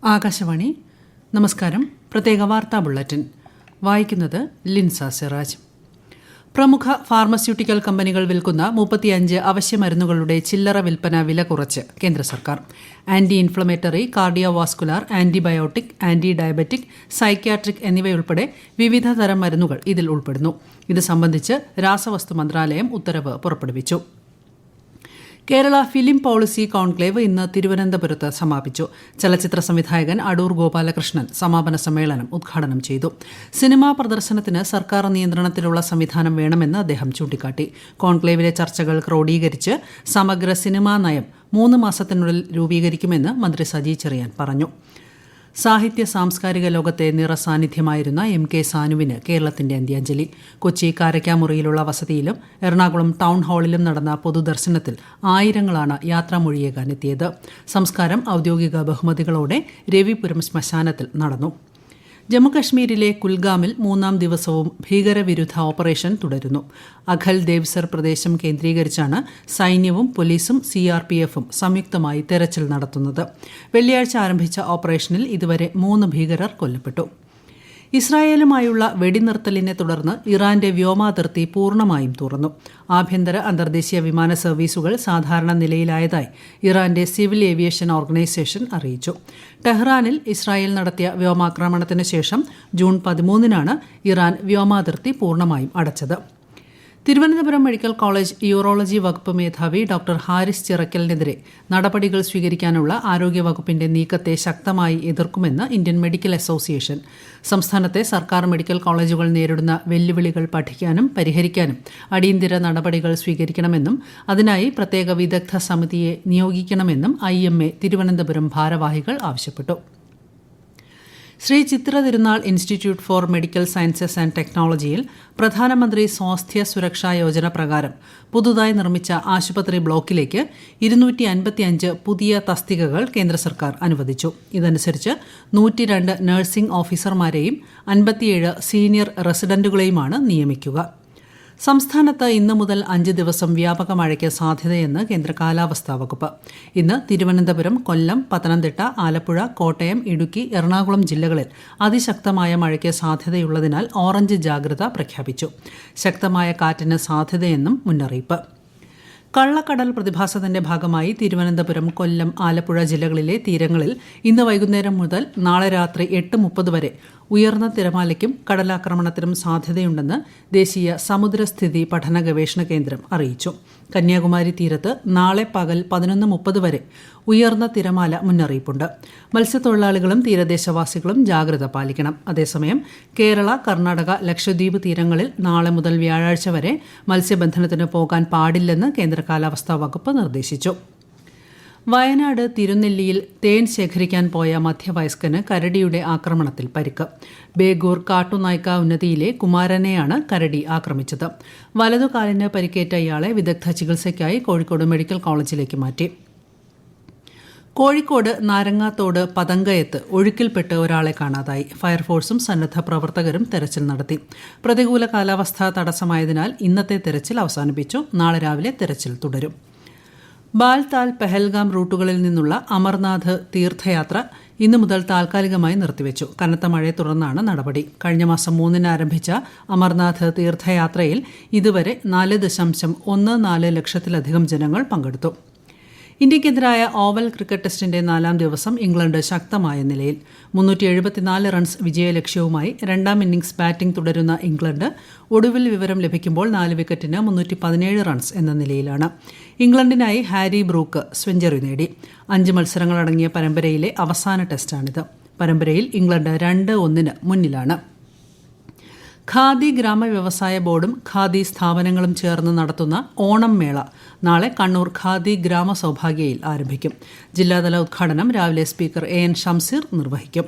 ആകാശവാണി. നമസ്കാരം. പ്രത്യേക വാർത്താ ബുള്ളറ്റിൻ വായിക്കുന്നത് ലിൻസ സിറാജ്. പ്രമുഖ ഫാർമസ്യൂട്ടിക്കൽ കമ്പനികൾ വിൽക്കുന്ന 35 അവശ്യമരുന്നുകളുടെ ചില്ലറ വിൽപ്പന വില കുറച്ച് കേന്ദ്ര സർക്കാർ. Anti inflammatory, cardiovascular, antibiotic, anti diabetic, psychiatric എന്നിവയുൾപ്പെടെ വിവിധ തരം മരുന്നുകൾ ഇതിൽ ഉൾപ്പെടുന്നു. ഇത് സംബന്ധിച്ച് രാസവസ്തു മന്ത്രാലയം ഉത്തരവ് പുറപ്പെടുവിച്ചു. കേരള ഫിലിം പോളിസി കോൺക്ലേവ് ഇന്ന് തിരുവനന്തപുരത്ത് സമാപിച്ചു. ചലച്ചിത്ര സംവിധായകൻ അടൂർ ഗോപാലകൃഷ്ണൻ സമാപന സമ്മേളനം ഉദ്ഘാടനം ചെയ്തു. സിനിമാ പ്രദർശനത്തിന് സർക്കാർ നിയന്ത്രണത്തിലുള്ള സംവിധാനം വേണമെന്ന് അദ്ദേഹം ചൂണ്ടിക്കാട്ടി. കോൺക്ലേവിലെ ചർച്ചകൾ ക്രോഡീകരിച്ച് സമഗ്ര സിനിമാ നയം 3 മാസത്തിനുള്ളിൽ രൂപീകരിക്കുമെന്ന് മന്ത്രി സജി ചെറിയാൻ പറഞ്ഞു. സാഹിത്യ സാംസ്കാരിക ലോകത്തെ നിറസാന്നിധ്യമായിരുന്ന MK സാനുവിന് കേരളത്തിന്റെ അന്ത്യാഞ്ജലി. കൊച്ചി കാരക്കാമുറിയിലുള്ള വസതിയിലും എറണാകുളം ടൗൺ ഹാളിലും നടന്ന പൊതുദർശനത്തിൽ ആയിരങ്ങളാണ് യാത്രാമൊഴിയേകാനെത്തിയത്. സംസ്കാരം ഔദ്യോഗിക ബഹുമതികളോടെ രവിപുരം ശ്മശാനത്തിൽ നടന്നു. ജമ്മുകശ്മീരിലെ കുൽഗാമിൽ 3-ാം ദിവസവും ഭീകരവിരുദ്ധ ഓപ്പറേഷൻ തുടരുന്നു. അഖൽ ദേവ്സർ പ്രദേശം കേന്ദ്രീകരിച്ചാണ് സൈന്യവും പോലീസും CRPFും സംയുക്തമായി തെരച്ചിൽ നടത്തുന്നത്. വെള്ളിയാഴ്ച ആരംഭിച്ച ഓപ്പറേഷനിൽ ഇതുവരെ 3 ഭീകരർ കൊല്ലപ്പെട്ടു. ഇസ്രായേലുമായുള്ള വെടിനിർത്തലിനെ തുടർന്ന് ഇറാന്റെ വ്യോമാതിർത്തി പൂർണ്ണമായും തുറന്നു. ആഭ്യന്തര അന്തർദേശീയ വിമാന സർവീസുകൾ സാധാരണ നിലയിലായതായി ഇറാന്റെ സിവിൽ ഏവിയേഷൻ ഓർഗനൈസേഷൻ അറിയിച്ചു. ടെഹ്റാനിൽ ഇസ്രായേൽ നടത്തിയ വ്യോമാക്രമണത്തിന് ശേഷം ജൂൺ 13-നാണ് ഇറാൻ വ്യോമാതിർത്തി പൂർണ്ണമായും അടച്ചത്. തിരുവനന്തപുരം മെഡിക്കൽ കോളേജ് യൂറോളജി വകുപ്പ് മേധാവി ഡോക്ടർ ഹാരിസ് ചിറക്കലിനെതിരെ നടപടികൾ സ്വീകരിക്കാനുള്ള ആരോഗ്യവകുപ്പിന്റെ നീക്കത്തെ ശക്തമായി എതിർക്കുമെന്ന് ഇന്ത്യൻ മെഡിക്കൽ അസോസിയേഷൻ. സംസ്ഥാനത്തെ സർക്കാർ മെഡിക്കൽ കോളേജുകൾ നേരിടുന്ന വെല്ലുവിളികൾ പഠിക്കാനും പരിഹരിക്കാനും അടിയന്തര നടപടികൾ സ്വീകരിക്കണമെന്നും അതിനായി പ്രത്യേക വിദഗ്ധ സമിതിയെ നിയോഗിക്കണമെന്നും IMA തിരുവനന്തപുരം ഭാരവാഹികൾ ആവശ്യപ്പെട്ടു. ശ്രീ ചിത്ര തിരുനാൾ institute four medical sciences and ടെക്നോളജിയിൽ പ്രധാനമന്ത്രി സ്വാസ്ഥ്യ സുരക്ഷാ യോജന പ്രകാരം പുതുതായി നിർമ്മിച്ച ആശുപത്രി ബ്ലോക്കിലേക്ക് 255 പുതിയ തസ്തികകൾ കേന്ദ്ര സർക്കാർ അനുവദിച്ചു. ഇതനുസരിച്ച് 102 നഴ്സിംഗ് ഓഫീസർമാരെയും 57 സീനിയർ റെസിഡന്റുകളെയുമാണ് നിയമിക്കുക. സംസ്ഥാനത്ത് ഇന്ന് മുതൽ 5 ദിവസം വ്യാപക മഴയ്ക്ക് സാധ്യതയെന്ന് കേന്ദ്ര കാലാവസ്ഥാ വകുപ്പ്. ഇന്ന് തിരുവനന്തപുരം, കൊല്ലം, പത്തനംതിട്ട, ആലപ്പുഴ, കോട്ടയം, ഇടുക്കി, എറണാകുളം ജില്ലകളിൽ അതിശക്തമായ മഴയ്ക്ക് സാധ്യതയുള്ളതിനാൽ ഓറഞ്ച് ജാഗ്രത പ്രഖ്യാപിച്ചു. ശക്തമായ കാറ്റിന് സാധ്യതയെന്നും മുന്നറിയിപ്പ്. കള്ളക്കടൽ പ്രതിഭാസത്തിന്റെ ഭാഗമായി തിരുവനന്തപുരം, കൊല്ലം, ആലപ്പുഴ ജില്ലകളിലെ തീരങ്ങളിൽ ഇന്ന് വൈകുന്നേരം മുതൽ നാളെ രാത്രി 8:30 വരെ ഉയർന്ന തിരമാലയ്ക്കും കടലാക്രമണത്തിനും സാധ്യതയുണ്ടെന്ന് ദേശീയ സമുദ്രസ്ഥിതി പഠന ഗവേഷണ കേന്ദ്രം അറിയിച്ചു. കന്യാകുമാരി തീരത്ത് നാളെ പകൽ 11:30 വരെ ഉയർന്ന തിരമാല മുന്നറിയിപ്പുണ്ട്. മത്സ്യത്തൊഴിലാളികളും തീരദേശവാസികളും ജാഗ്രത പാലിക്കണം. അതേസമയം കേരള, കർണാടക, ലക്ഷദ്വീപ് തീരങ്ങളിൽ നാളെ മുതൽ വ്യാഴാഴ്ച വരെ മത്സ്യബന്ധനത്തിന് പോകാൻ പാടില്ലെന്ന് കേന്ദ്ര കാലാവസ്ഥാ വകുപ്പ് നിർദ്ദേശിച്ചു. വയനാട് തിരുനെല്ലിയിൽ തേൻ ശേഖരിക്കാൻ പോയ മധ്യവയസ്കന് കരടിയുടെ ആക്രമണത്തിൽ പരിക്ക്. ബേഗൂർ കാട്ടുനായ്ക്ക ഉന്നതിയിലെ കുമാരനെയാണ് കരടി ആക്രമിച്ചത്. വലതുകാലിന് പരിക്കേറ്റ ഇയാളെ വിദഗ്ധ ചികിത്സയ്ക്കായി കോഴിക്കോട് മെഡിക്കൽ കോളേജിലേക്ക് മാറ്റി. കോഴിക്കോട് നാരങ്ങാത്തോട് പതങ്കയത്ത് ഒഴുക്കിൽപ്പെട്ട് ഒരാളെ കാണാതായി. ഫയർഫോഴ്സും സന്നദ്ധ പ്രവർത്തകരും തെരച്ചിൽ നടത്തി. പ്രതികൂല കാലാവസ്ഥ തടസ്സമായതിനാൽ ഇന്നത്തെ തെരച്ചിൽ അവസാനിപ്പിച്ചു. നാളെ രാവിലെ തെരച്ചിൽ തുടരും. ബാൽതാൽ, പെഹൽഗാം റൂട്ടുകളിൽ നിന്നുള്ള അമർനാഥ് തീർത്ഥയാത്ര ഇന്നു മുതൽ താൽക്കാലികമായി നിർത്തിവെച്ചു. കനത്ത മഴയെ തുടർന്നാണ് നടപടി. കഴിഞ്ഞ മാസം 3-ന് ആരംഭിച്ച അമർനാഥ് തീർത്ഥയാത്രയിൽ ഇതുവരെ 4.14 ലക്ഷത്തിലധികം ജനങ്ങൾ പങ്കെടുത്തു. ഇന്ത്യക്കെതിരായ ഓവൽ ക്രിക്കറ്റ് ടെസ്റ്റിന്റെ 4-ാം ദിവസം ഇംഗ്ലണ്ട് ശക്തമായ നിലയിൽ 374 റൺസ് വിജയലക്ഷ്യവുമായി 2-ാം ഇന്നിംഗ്സ് ബാറ്റിംഗ് തുടരുന്ന ഇംഗ്ലണ്ട് ഒടുവിൽ വിവരം ലഭിക്കുമ്പോൾ 4 വിക്കറ്റിന് 317 റൺസ് എന്ന നിലയിലാണ്. ഇംഗ്ലണ്ടിനായി ഹാരി ബ്രൂക്ക് സെഞ്ചുറി നേടി. 5 മത്സരങ്ങളടങ്ങിയ പരമ്പരയിലെ അവസാന ടെസ്റ്റാണിത്. പരമ്പരയിൽ ഇംഗ്ലണ്ട് 2-1 മുന്നിലാണ്. ഖാദി ഗ്രാമവ്യവസായ ബോർഡും ഖാദി സ്ഥാപനങ്ങളും ചേർന്ന് നടത്തുന്ന ഓണം മേള നാളെ കണ്ണൂർ ഖാദി ഗ്രാമ സൗഭാഗ്യയിൽ ആരംഭിക്കും. ജില്ലാതല ഉദ്ഘാടനം രാവിലെ സ്പീക്കർ AN ഷംസീർ നിർവഹിക്കും.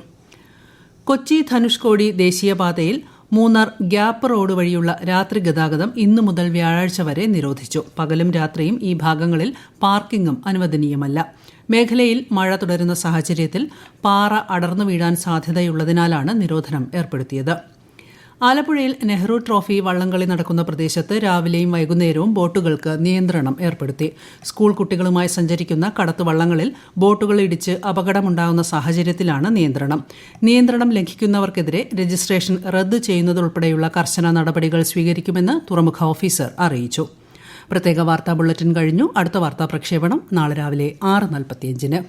കൊച്ചി ധനുഷ്കോടി ദേശീയപാതയിൽ മൂന്നാർ ഗ്യാപ്പ് റോഡ് വഴിയുള്ള രാത്രി ഗതാഗതം ഇന്നു മുതൽ വ്യാഴാഴ്ച വരെ നിരോധിച്ചു. പകലും രാത്രിയും ഈ ഭാഗങ്ങളിൽ പാർക്കിംഗും അനുവദനീയമല്ല. മേഖലയിൽ മഴ തുടരുന്ന സാഹചര്യത്തിൽ പാറ അടർന്നു വീഴാൻ സാധ്യതയുള്ളതിനാലാണ് നിരോധനം ഏർപ്പെടുത്തിയത്. ആലപ്പുഴയിൽ നെഹ്റു ട്രോഫി വള്ളംകളി നടക്കുന്ന പ്രദേശത്ത് രാവിലെയും വൈകുന്നേരവും ബോട്ടുകൾക്ക് നിയന്ത്രണം ഏർപ്പെടുത്തി. സ്കൂൾ കുട്ടികളുമായി സഞ്ചരിക്കുന്ന കടത്ത് വള്ളങ്ങളിൽ ബോട്ടുകൾ ഇടിച്ച് അപകടമുണ്ടാകുന്ന സാഹചര്യത്തിലാണ് നിയന്ത്രണം ലംഘിക്കുന്നവർക്കെതിരെ രജിസ്ട്രേഷൻ റദ്ദ് ചെയ്യുന്നതുൾപ്പെടെയുള്ള കർശന നടപടികൾ സ്വീകരിക്കുമെന്ന് തുറമുഖ ഓഫീസർ അറിയിച്ചു. പ്രത്യേക വാർത്താ ബുള്ളറ്റിൻ കഴിഞ്ഞു. അടുത്ത വാർത്താ പ്രക്ഷേപണം നാളെ രാവിലെ 6:45.